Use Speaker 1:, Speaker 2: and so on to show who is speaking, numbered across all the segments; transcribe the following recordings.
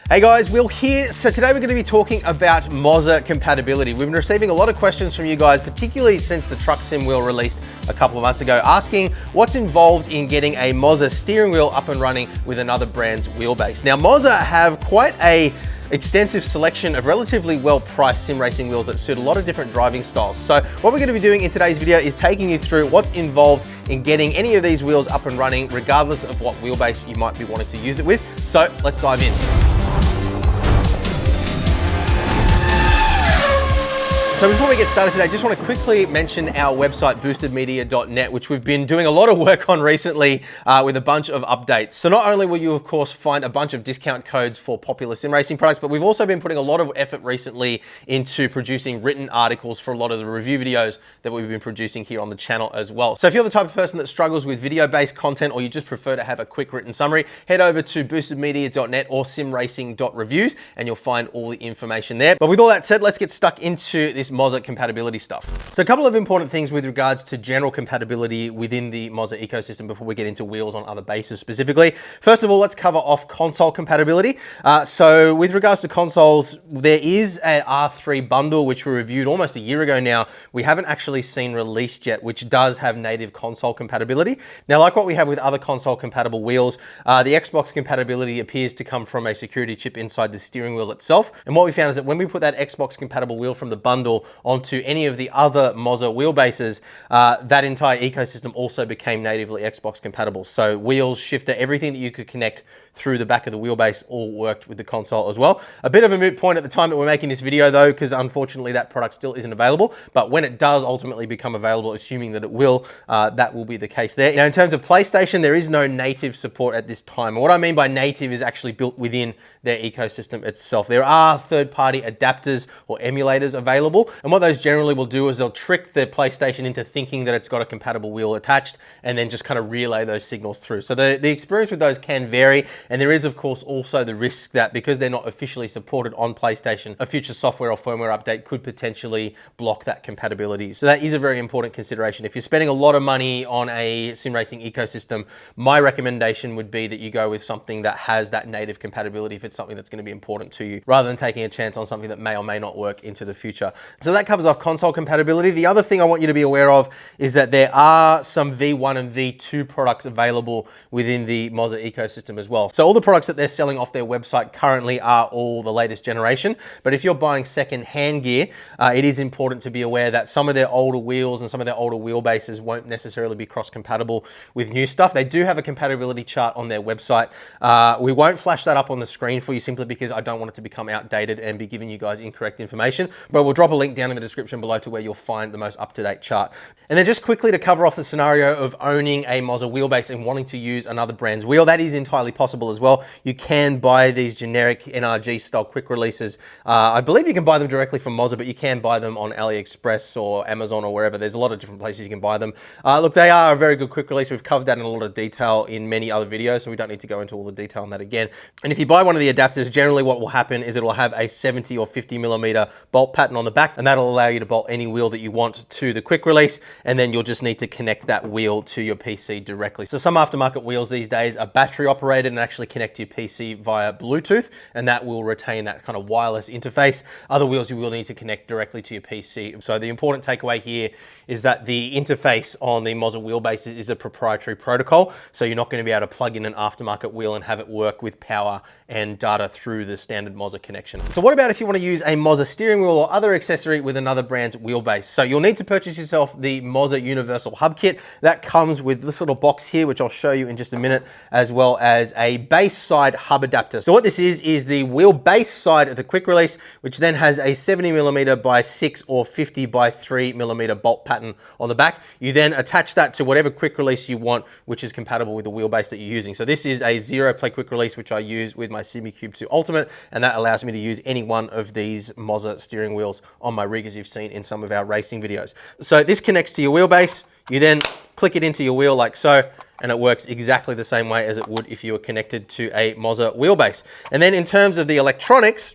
Speaker 1: Hey guys, Will here. So today we're going to be talking about Moza compatibility. We've been receiving a lot of questions from you guys, particularly since the truck sim wheel released a couple of months ago, asking what's involved in getting a Moza steering wheel up and running with another brand's wheelbase. Now Moza have quite a extensive selection of relatively well-priced sim racing wheels that suit a lot of different driving styles. So what we're going to be doing in today's video is taking you through what's involved in getting any of these wheels up and running, regardless of what wheelbase you might be wanting to use it with. So let's dive in. So before we get started today, I just want to quickly mention our website, boostedmedia.net, which we've been doing a lot of work on recently with a bunch of updates. So not only will you, of course, find a bunch of discount codes for popular sim racing products, but we've also been putting a lot of effort recently into producing written articles for a lot of the review videos that we've been producing here on the channel as well. So if you're the type of person that struggles with video-based content, or you just prefer to have a quick written summary, head over to boostedmedia.net or simracing.reviews and you'll find all the information there. But with all that said, let's get stuck into this Moza compatibility stuff. So a couple of important things with regards to general compatibility within the Moza ecosystem before we get into wheels on other bases specifically. First of all, let's cover off console compatibility. So with regards to consoles, there is an R3 bundle, which we reviewed almost a year ago now. We haven't actually seen released yet, which does have native console compatibility. Now, like what we have with other console compatible wheels, the Xbox compatibility appears to come from a security chip inside the steering wheel itself. And what we found is that when we put that Xbox compatible wheel from the bundle onto any of the other Moza wheelbases, that entire ecosystem also became natively Xbox compatible. So wheels, shifter, everything that you could connect through the back of the wheelbase all worked with the console as well. A bit of a moot point at the time that we're making this video though, because unfortunately that product still isn't available, but when it does ultimately become available, assuming that it will, that will be the case there. Now in terms of PlayStation, there is no native support at this time. And what I mean by native is actually built within their ecosystem itself. There are third-party adapters or emulators available, and what those generally will do is they'll trick the PlayStation into thinking that it's got a compatible wheel attached and then just kind of relay those signals through. So the experience with those can vary, and there is of course also the risk that because they're not officially supported on PlayStation, a future software or firmware update could potentially block that compatibility. So that is a very important consideration. If you're spending a lot of money on a sim racing ecosystem, my recommendation would be that you go with something that has that native compatibility if it's something that's going to be important to you, rather than taking a chance on something that may or may not work into the future. So that covers off console compatibility. The other thing I want you to be aware of is that there are some V1 and V2 products available within the Moza ecosystem as well. So all the products that they're selling off their website currently are all the latest generation, but if you're buying second-hand gear, it is important to be aware that some of their older wheels and some of their older wheelbases won't necessarily be cross-compatible with new stuff. They do have a compatibility chart on their website. We won't flash that up on the screen for you simply because I don't want it to become outdated and be giving you guys incorrect information, but we'll drop a link down in the description below to where you'll find the most up-to-date chart. And then just quickly to cover off the scenario of owning a Moza wheelbase and wanting to use another brand's wheel, that is entirely possible as well. You can buy these generic NRG style quick releases. I believe you can buy them directly from Moza, but you can buy them on AliExpress or Amazon or wherever. There's a lot of different places you can buy them. Look, they are a very good quick release. We've covered that in a lot of detail in many other videos, so we don't need to go into all the detail on that again. And if you buy one of the adapters, generally what will happen is it will have a 70 or 50 millimeter bolt pattern on the back, and that'll allow you to bolt any wheel that you want to the quick release, and then you'll just need to connect that wheel to your PC directly. So some aftermarket wheels these days are battery operated and actually connect to your PC via Bluetooth, and that will retain that kind of wireless interface. Other wheels you will need to connect directly to your PC. So the important takeaway here is that the interface on the Moza wheelbase is a proprietary protocol, so you're not going to be able to plug in an aftermarket wheel and have it work with power and data through the standard Moza connection. So what about if you want to use a Moza steering wheel or other accessory with another brand's wheelbase? So you'll need to purchase yourself the Moza Universal Hub Kit. That comes with this little box here, which I'll show you in just a minute, as well as a base side hub adapter. So what this is the wheel base side of the quick release, which then has a 70 millimeter by 6 or 50 by 3 millimeter bolt pattern on the back. You then attach that to whatever quick release you want, which is compatible with the wheelbase that you're using. So this is a 0-play quick release, which I use with my SimiCube 2 Ultimate, and that allows me to use any one of these Moza steering wheels on my rig, as you've seen in some of our racing videos. So this connects to your wheelbase. You then click it into your wheel like so, and it works exactly the same way as it would if you were connected to a Moza wheelbase. And then in terms of the electronics,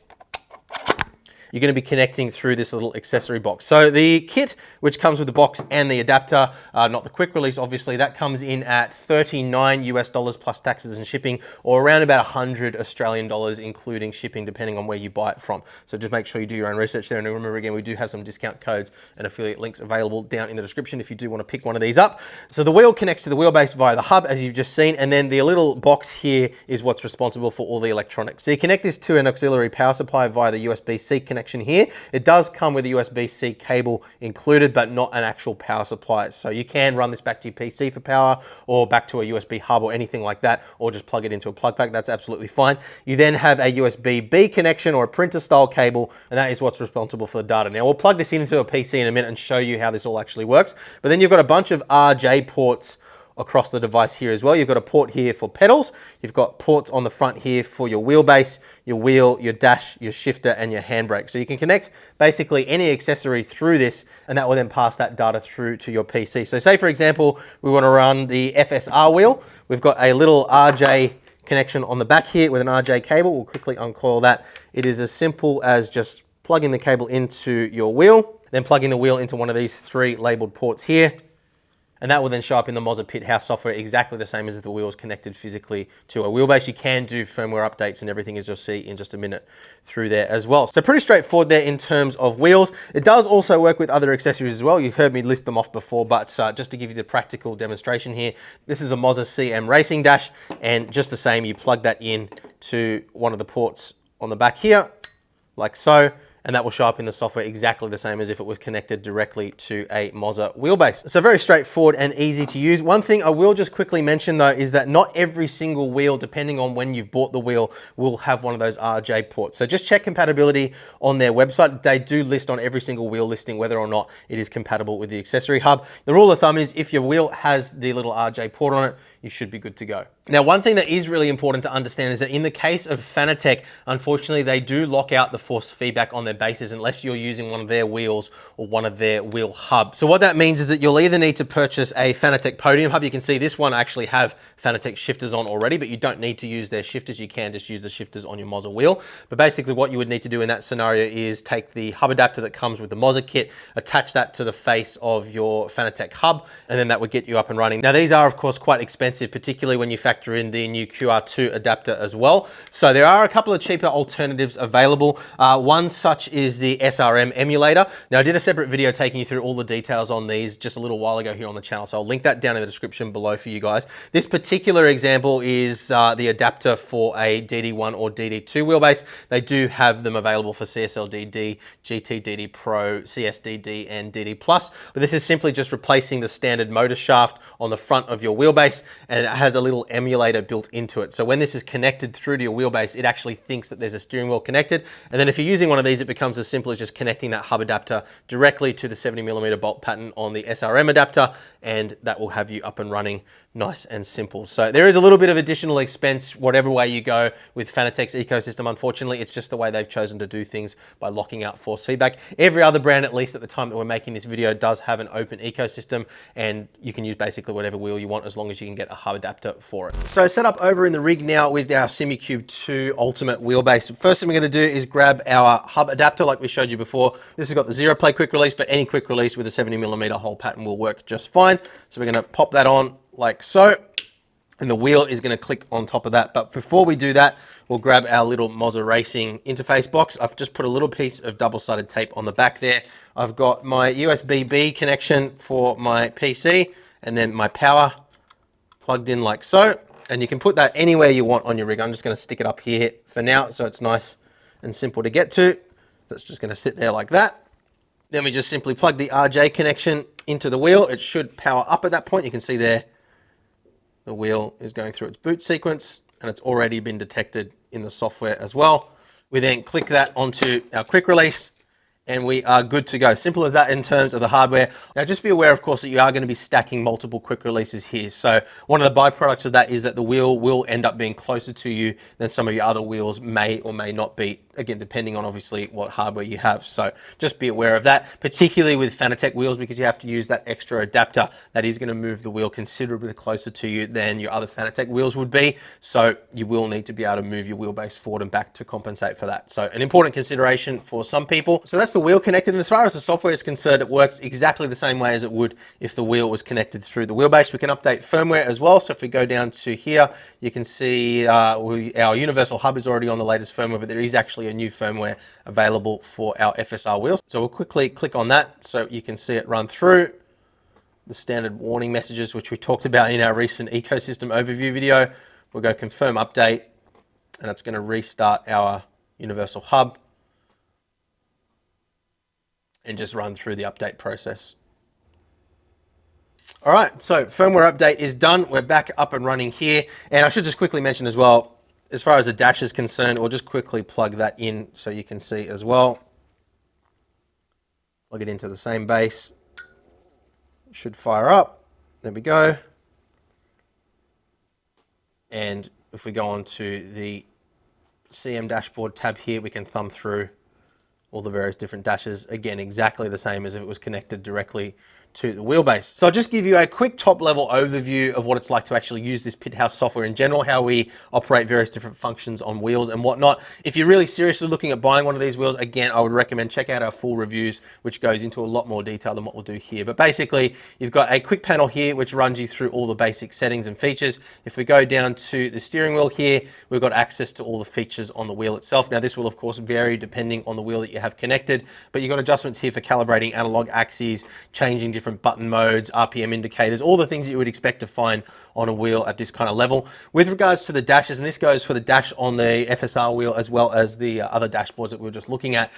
Speaker 1: you're going to be connecting through this little accessory box. So the kit, which comes with the box and the adapter, not the quick release, obviously, that comes in at $39 plus taxes and shipping, or around about 100 Australian dollars, including shipping, depending on where you buy it from. So just make sure you do your own research there. And remember, again, we do have some discount codes and affiliate links available down in the description if you do want to pick one of these up. So the wheel connects to the wheelbase via the hub, as you've just seen, and then the little box here is what's responsible for all the electronics. So you connect this to an auxiliary power supply via the USB-C connection here. It does come with a USB-C cable included, but not an actual power supply. So you can run this back to your PC for power, or back to a USB hub or anything like that, or just plug it into a plug pack. That's absolutely fine. You then have a USB-B connection or a printer style cable, and that is what's responsible for the data. Now we'll plug this into a PC in a minute and show you how this all actually works. But then you've got a bunch of RJ ports across the device here as well. You've got a port here for pedals. You've got ports on the front here for your wheelbase, your wheel, your dash, your shifter, and your handbrake. So you can connect basically any accessory through this, and that will then pass that data through to your PC. So say, for example, we want to run the FSR wheel. We've got a little RJ connection on the back here with an RJ cable. We'll quickly uncoil that. It is as simple as just plugging the cable into your wheel, then plugging the wheel into one of these 3 labeled ports here. And that will then show up in the Moza Pit House software exactly the same as if the wheel is connected physically to a wheelbase. You can do firmware updates and everything, as you'll see in just a minute, through there as well. So pretty straightforward there in terms of wheels. It does also work with other accessories as well. You heard me list them off before, but just to give you the practical demonstration here, this is a Moza CM Racing Dash, and just the same, you plug that in to one of the ports on the back here, like so, and that will show up in the software exactly the same as if it was connected directly to a Moza wheelbase. So very straightforward and easy to use. One thing I will just quickly mention though is that not every single wheel, depending on when you've bought the wheel, will have one of those RJ ports. So just check compatibility on their website. They do list on every single wheel listing whether or not it is compatible with the accessory hub. The rule of thumb is if your wheel has the little RJ port on it, you should be good to go. Now, one thing that is really important to understand is that in the case of Fanatec, unfortunately, they do lock out the force feedback on their bases unless you're using one of their wheels or one of their wheel hubs. So what that means is that you'll either need to purchase a Fanatec podium hub. You can see this one actually have Fanatec shifters on already, but you don't need to use their shifters. You can just use the shifters on your Moza wheel. But basically what you would need to do in that scenario is take the hub adapter that comes with the Moza kit, attach that to the face of your Fanatec hub, and then that would get you up and running. Now, these are of course quite expensive, particularly when you factor in the new QR2 adapter as well. So there are a couple of cheaper alternatives available. One such is the SRM emulator. Now, I did a separate video taking you through all the details on these just a little while ago here on the channel, so I'll link that down in the description below for you guys. This particular example is the adapter for a DD1 or DD2 wheelbase. They do have them available for CSL-DD, GT-DD Pro, CS-DD, and DD+. But this is simply just replacing the standard motor shaft on the front of your wheelbase, and it has a little emulator built into it. So when this is connected through to your wheelbase, it actually thinks that there's a steering wheel connected. And then if you're using one of these, it becomes as simple as just connecting that hub adapter directly to the 70mm bolt pattern on the SRM adapter, and that will have you up and running nice and simple. So there is a little bit of additional expense whatever way you go with Fanatec's ecosystem. Unfortunately, it's just the way they've chosen to do things by locking out force feedback. Every other brand, at least at the time that we're making this video, does have an open ecosystem, and you can use basically whatever wheel you want as long as you can get a hub adapter for it. So set up over in the rig now with our SimiCube 2 Ultimate wheelbase. First thing we're going to do is grab our hub adapter like we showed you before. This has got the 0-play quick release, but any quick release with a 70mm hole pattern will work just fine. So we're going to pop that on like so, and the wheel is going to click on top of that. But before we do that, we'll grab our little Moza Racing interface box. I've just put a little piece of double-sided tape on the back there. I've got my USB-B connection for my PC, and then my power plugged in like so. And you can put that anywhere you want on your rig. I'm just going to stick it up here for now, so it's nice and simple to get to. So it's just going to sit there like that. Then we just simply plug the RJ connection into the wheel. It should power up at that point. You can see there the wheel is going through its boot sequence, and it's already been detected in the software as well. We then click that onto our quick release, and we are good to go. Simple as that in terms of the hardware. Now just be aware, of course, that you are going to be stacking multiple quick releases here. So one of the byproducts of that is that the wheel will end up being closer to you than some of your other wheels may or may not be again, depending on obviously what hardware you have. So just be aware of that, particularly with Fanatec wheels, because you have to use that extra adapter that is going to move the wheel considerably closer to you than your other Fanatec wheels would be. So you will need to be able to move your wheelbase forward and back to compensate for that. So an important consideration for some people. So that's the wheel connected. And as far as the software is concerned, it works exactly the same way as it would if the wheel was connected through the wheelbase. We can update firmware as well. So if we go down to here, you can see our universal hub is already on the latest firmware, but there is actually a new firmware available for our FSR wheels. So we'll quickly click on that so you can see it run through the standard warning messages, which we talked about in our recent ecosystem overview video. We'll go confirm update, and it's going to restart our universal hub and just run through the update process. All right, so firmware update is done. We're back up and running here. And I should just quickly mention as well, as far as the dash is concerned, we'll just quickly plug that in so you can see as well. Plug it into the same base. It should fire up. There we go. And if we go on to the CM dashboard tab here, we can thumb through all the various different dashes. Again, exactly the same as if it was connected directly to the wheelbase. So I'll just give you a quick top level overview of what it's like to actually use this pit house software in general, how we operate various different functions on wheels and whatnot. If you're really seriously looking at buying one of these wheels, again, I would recommend check out our full reviews, which goes into a lot more detail than what we'll do here. But basically, you've got a quick panel here, which runs you through all the basic settings and features. If we go down to the steering wheel here, we've got access to all the features on the wheel itself. Now, this will of course vary depending on the wheel that you have connected, but you've got adjustments here for calibrating analog axes, changing different button modes, RPM indicators, all the things that you would expect to find on a wheel at this kind of level. With regards to the dashes, and this goes for the dash on the FSR wheel as well as the other dashboards that we were just looking at,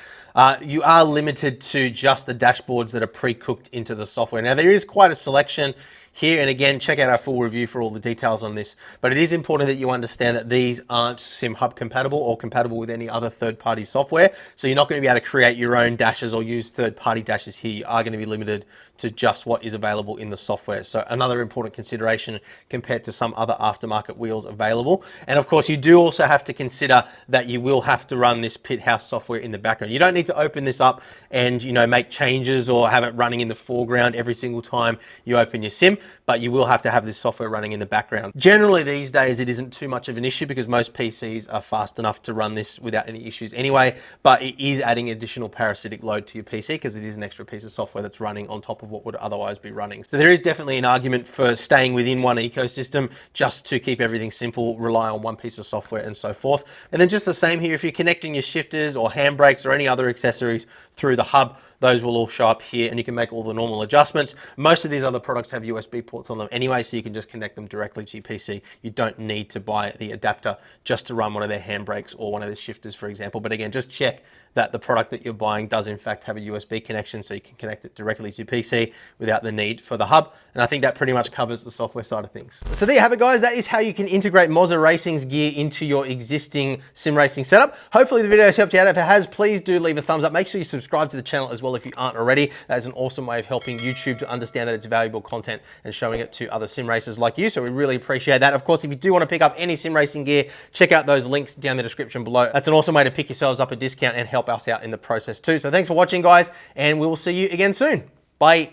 Speaker 1: you are limited to just the dashboards that are pre-cooked into the software. Now, there is quite a selection here, and again, check out our full review for all the details on this, but it is important that you understand that these aren't SimHub compatible or compatible with any other third-party software, so you're not going to be able to create your own dashes or use third-party dashes here. You are going to be limited to just what is available in the software. So another important consideration compared to some other aftermarket wheels available. And of course, you do also have to consider that you will have to run this pit house software in the background. You don't need to open this up and, you know, make changes or have it running in the foreground every single time you open your sim, but you will have to have this software running in the background. Generally these days, it isn't too much of an issue because most PCs are fast enough to run this without any issues anyway, but it is adding additional parasitic load to your PC because it is an extra piece of software that's running on top of what would otherwise be running. So there is definitely an argument for staying within one ecosystem just to keep everything simple, rely on one piece of software and so forth. And then just the same here, if you're connecting your shifters or handbrakes or any other accessories through the hub, those will all show up here and you can make all the normal adjustments. Most of these other products have USB ports on them anyway, so you can just connect them directly to your PC. You don't need to buy the adapter just to run one of their handbrakes or one of their shifters, for example. But again, just check that the product that you're buying does in fact have a USB connection so you can connect it directly to your PC without the need for the hub. And I think that pretty much covers the software side of things. So there you have it, guys. That is how you can integrate Moza Racing's gear into your existing sim racing setup. Hopefully the video has helped you out. If it has, please do leave a thumbs up. Make sure you subscribe to the channel as well if you aren't already. That is an awesome way of helping YouTube to understand that it's valuable content and showing it to other sim racers like you. So we really appreciate that. Of course, if you do want to pick up any sim racing gear, check out those links down in the description below. That's an awesome way to pick yourselves up a discount and help us out in the process too. So thanks for watching, guys, and we will see you again soon. Bye.